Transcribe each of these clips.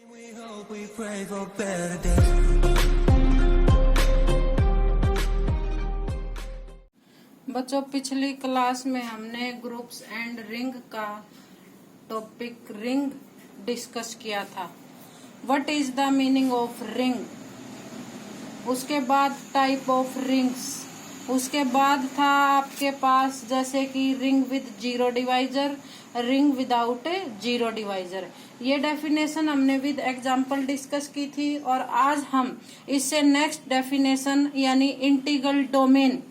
We hope we pray for better days. बच्चों, पिछली class में हमने ग्रुप्स एंड रिंग का टॉपिक रिंग डिस्कस किया था। What is the meaning of ring, उसके बाद टाइप ऑफ रिंग्स, उसके बाद था आपके पास जैसे कि ring with zero divisor, ring without zero divisor. ये डेफिनेशन हमने विद एग्जांपल डिस्कस की थी और आज हम इससे नेक्स्ट डेफिनेशन यानी इंटीग्रल डोमेन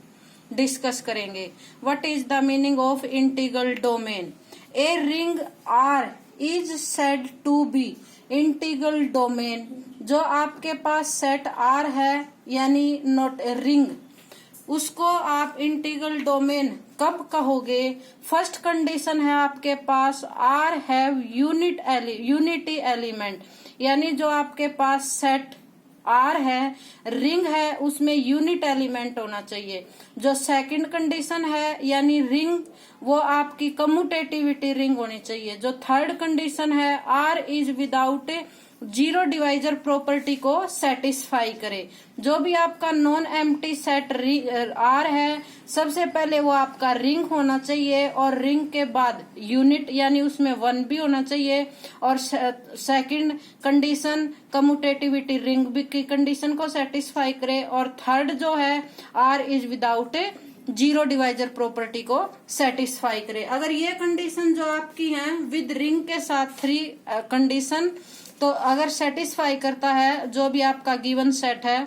डिस्कस करेंगे। What is the meaning of integral domain? A ring R is said to be integral domain. जो आपके पास सेट आर है यानी नॉट ए रिंग, उसको आप इंटीग्रल डोमेन कब कहोगे? फर्स्ट कंडीशन है आपके पास आर हैव यूनिटी एलिमेंट, यानी जो आपके पास सेट आर है, रिंग है, उसमें यूनिट एलिमेंट होना चाहिए। जो सेकंड कंडीशन है यानी रिंग, वो आपकी कम्यूटेटिविटी रिंग होनी चाहिए। जो थर्ड कंडीशन है R is without zero divisor property को सेटिस्फाई करे। जो भी आपका नॉन एम्प्टी सेट आर है, सबसे पहले वो आपका रिंग होना चाहिए और रिंग के बाद यूनिट यानी उसमें वन भी होना चाहिए। और सेकंड कंडीशन कम्यूटेटिविटी रिंग की कंडीशन को सेटिस्फाई करे। और थर्ड जो है R is without zero divisor property को सेटिस्फाई करे। अगर ये कंडीशन जो आपकी है विद रिंग के साथ थ्री कंडीशन, तो अगर सेटिस्फाई करता है जो भी आपका गिवन सेट है,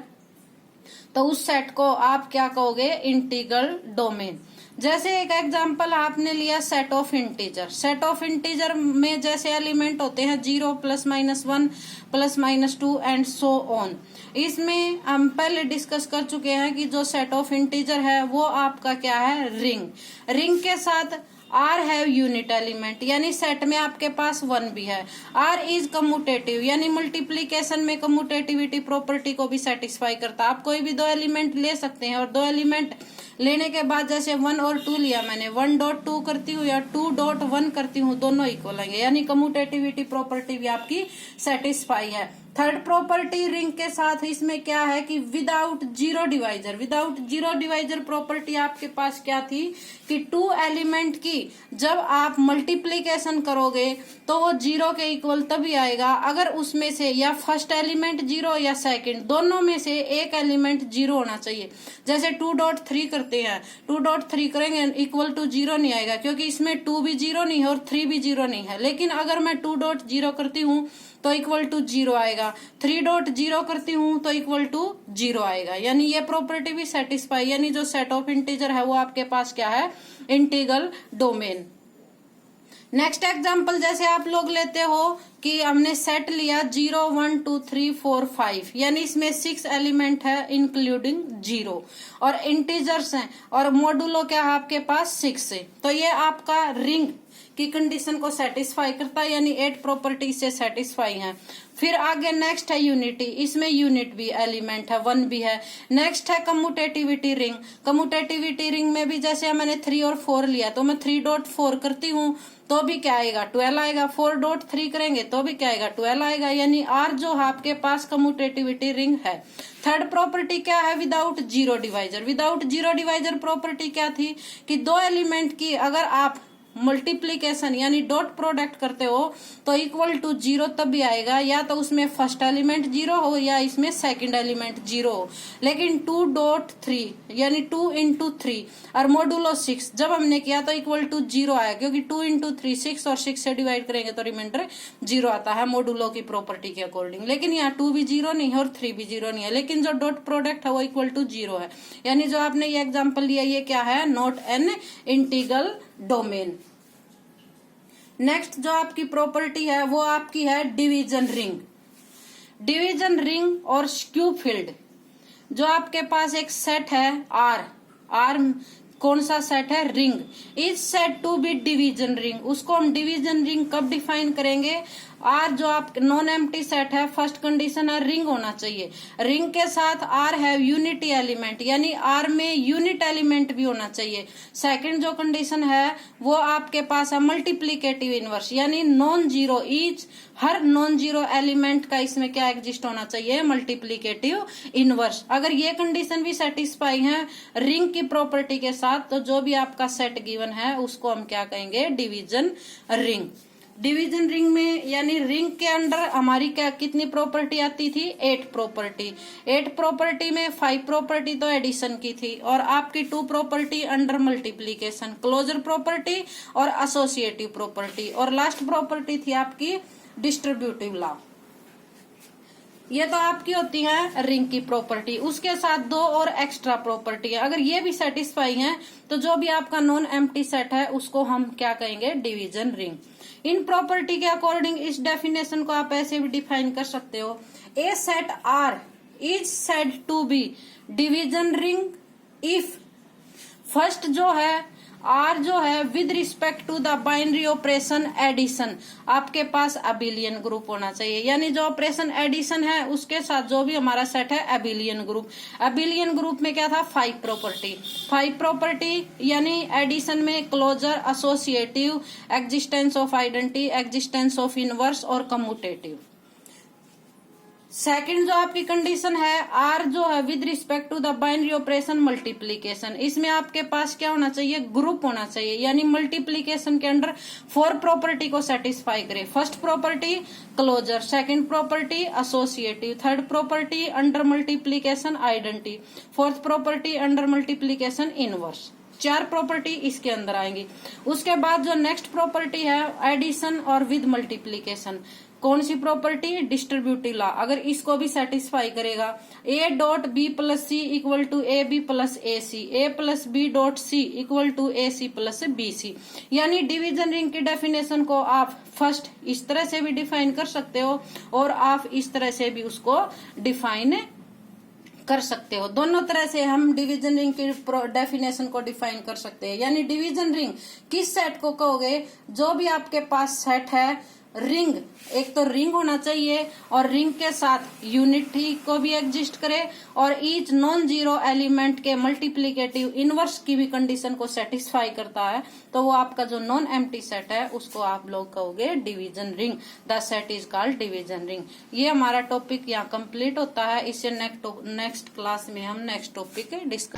तो उस सेट को आप क्या कहोगे? Integral domain. जैसे एक एग्जांपल आपने लिया set of integer. Set of integer में जैसे एलिमेंट होते हैं 0 +-1 +-2 एंड सो ऑन। इसमें हम पहले डिस्कस कर चुके हैं कि जो सेट ऑफ इंटीजर है वो आपका क्या है? रिंग। रिंग के साथ आर हैव यूनिट एलिमेंट, यानी सेट में आपके पास वन भी है। आर इज कम्यूटेटिव, यानी मल्टीप्लीकेशन में कम्यूटेटिविटी प्रॉपर्टी को भी सेटिस्फाई करता है। आप कोई भी दो एलिमेंट ले सकते हैं और दो एलिमेंट लेने के बाद जैसे 1 और 2 लिया मैंने, 1.2 करती हूँ या 2.1 करती हूँ, दोनों इक्वल आएंगे, यानी कम्यूटेटिविटी प्रॉपर्टी भी आपकी सेटिस्फाई है। थर्ड प्रॉपर्टी रिंग के साथ इसमें क्या है कि without zero divisor. Without zero divisor property आपके पास क्या थी कि टू एलिमेंट की जब आप मल्टीप्लीकेशन करोगे तो वो जीरो के इक्वल तभी आएगा अगर उसमें से या फर्स्ट एलिमेंट जीरो या सेकंड, दोनों में से एक एलिमेंट जीरो होना चाहिए। जैसे 2.3 करते हैं, 2.3 करेंगे इक्वल टू जीरो नहीं आएगा, क्योंकि इसमें 2 भी जीरो नहीं है और 3 भी जीरो नहीं है। लेकिन अगर मैं 2.0 करती हूँ तो इक्वल टू जीरो आएगा, 3.0 करती हूँ तो इक्वल टू जीरो आएगा, यानी ये प्रॉपर्टी भी सेटिस्फाई, यानी जो सेट ऑफ इंटीजर है वो आपके पास क्या है? Integral domain. नेक्स्ट एग्जांपल जैसे आप लोग लेते हो कि हमने सेट लिया 0 1 2 3 4 5, यानी इसमें 6 एलिमेंट है इंक्लूडिंग जीरो, और इंटीजर्स हैं और मॉडुलो क्या है आपके पास? 6 है। तो ये आपका रिंग की कंडीशन को सेटिस्फाई करता है, यानी 8 प्रॉपर्टी से सेटिस्फाई है। फिर आगे नेक्स्ट है यूनिटी, इसमें यूनिट भी एलिमेंट है, 1 भी है। नेक्स्ट है कम्यूटेटिविटी रिंग। कम्यूटेटिविटी रिंग में भी जैसे मैंने 3 और 4 लिया, तो मैं 3.4 करती हूँ तो भी क्या आएगा? 12 आएगा। 4.3 करेंगे तो भी क्या आएगा? 12 आएगा, यानी आर जो है आपके पास कम्यूटेटिविटी रिंग है। थर्ड प्रॉपर्टी क्या है? Without zero divisor. Without zero divisor property क्या थी कि दो एलिमेंट की अगर आप मल्टीप्लीकेशन यानी डॉट प्रोडक्ट करते हो तो इक्वल टू जीरो तब भी आएगा, या तो उसमें फर्स्ट एलिमेंट जीरो हो या इसमें सेकंड एलिमेंट जीरो हो। लेकिन 2.3 यानी 2 × 3 और मॉडुलो 6 जब हमने किया तो इक्वल टू जीरो आया, क्योंकि 2 × 3 6 और 6 से डिवाइड करेंगे तो रिमाइंडर जीरो आता है मॉडुलो की प्रॉपर्टी के अकॉर्डिंग। लेकिन यहाँ 2 भी जीरो नहीं है और 3 भी जीरो नहीं है, लेकिन जो डॉट प्रोडक्ट है वो इक्वल टू जीरो है, यानी जो आपने ये एग्जाम्पल लिया ये क्या है? Not an integral domain. Next जो आपकी प्रॉपर्टी है वो आपकी है डिवीजन रिंग। डिवीजन रिंग और स्क्यू फील्ड। जो आपके पास एक सेट है आर कौन सा सेट है? Ring. Is set to be division ring. उसको हम डिवीजन रिंग कब डिफाइन करेंगे? आर जो आप नॉन एम्प्टी सेट है, फर्स्ट कंडीशन है रिंग होना चाहिए। रिंग के साथ आर है यूनिटी एलिमेंट, यानी आर में यूनिट एलिमेंट भी होना चाहिए। सेकंड जो कंडीशन है वो आपके पास है मल्टीप्लीकेटिव इनवर्स, यानी नॉन जीरो, ईच हर नॉन जीरो एलिमेंट का इसमें क्या एग्जिस्ट होना चाहिए, मल्टीप्लीकेटिव इनवर्स। अगर ये कंडीशन भी सेटिस्फाई है रिंग की प्रॉपर्टी के साथ, तो जो भी आपका सेट गिवन है उसको हम क्या कहेंगे, डिवीजन रिंग। डिवीजन रिंग में यानी रिंग के अंडर हमारी क्या कितनी प्रॉपर्टी आती थी, 8 प्रॉपर्टी। 8 प्रॉपर्टी में 5 प्रॉपर्टी तो एडिशन की थी और आपकी 2 property under multiplication, closure property और एसोसिएटिव प्रॉपर्टी, और लास्ट प्रॉपर्टी थी आपकी डिस्ट्रीब्यूटिव लॉ। ये तो आपकी होती है रिंग की प्रॉपर्टी। उसके साथ 2 और एक्स्ट्रा प्रॉपर्टी है, अगर ये भी सेटिस्फाई हैं तो जो भी आपका नॉन एम्प्टी सेट है उसको हम क्या कहेंगे, डिवीजन रिंग। इन प्रॉपर्टी के अकॉर्डिंग इस डेफिनेशन को आप ऐसे भी डिफाइन कर सकते हो, a set R is said to be division ring if first जो है आर जो है with respect to the binary operation addition, आपके पास अबिलियन ग्रुप होना चाहिए, यानी जो ऑपरेशन एडिशन है उसके साथ जो भी हमारा सेट है अबिलियन ग्रुप। अबिलियन ग्रुप में क्या था, 5 प्रॉपर्टी। 5 प्रॉपर्टी यानी एडिशन में closure, associative, existence of identity, existence of inverse और कम्यूटेटिव। सेकंड जो आपकी कंडीशन है आर जो है with respect to the binary operation multiplication, इसमें आपके पास क्या होना चाहिए, ग्रुप होना चाहिए, यानी मल्टीप्लीकेशन के अंडर 4 प्रॉपर्टी को सेटिस्फाई करे। First property closure, second property associative, third property under multiplication identity, fourth property under multiplication inverse. 4 property इसके अंदर आएंगी। उसके बाद जो नेक्स्ट प्रॉपर्टी है एडिशन और विद मल्टीप्लीकेशन, कौन सी प्रॉपर्टी, डिस्ट्रीब्यूटिव लॉ, अगर इसको भी सेटिस्फाई करेगा, a dot b plus c equal to a b plus a c, a plus b dot c equal to a c plus b c. यानी division ring की definition को आप first इस तरह से भी डिफाइन कर सकते हो और आप इस तरह से भी उसको डिफाइन कर सकते हो। दोनों तरह से हम डिवीजन रिंग की डेफिनेशन को डिफाइन कर सकते हैं। यानी डिवीजन रिंग किस सेट को कहोगे, जो भी आपके पास सेट है रिंग, एक तो रिंग होना चाहिए और रिंग के साथ यूनिटी को भी एग्जिस्ट करे और ईच नॉन जीरो एलिमेंट के मल्टीप्लीकेटिव इनवर्स की भी कंडीशन को सेटिस्फाई करता है, तो वो आपका जो नॉन एम्प्टी सेट है उसको आप लोग कहोगे division ring. The set is called division ring. ये हमारा टॉपिक यहाँ कंप्लीट होता है। इससे नेक्स्ट क्लास में हम नेक्स्ट टॉपिक डिस्कस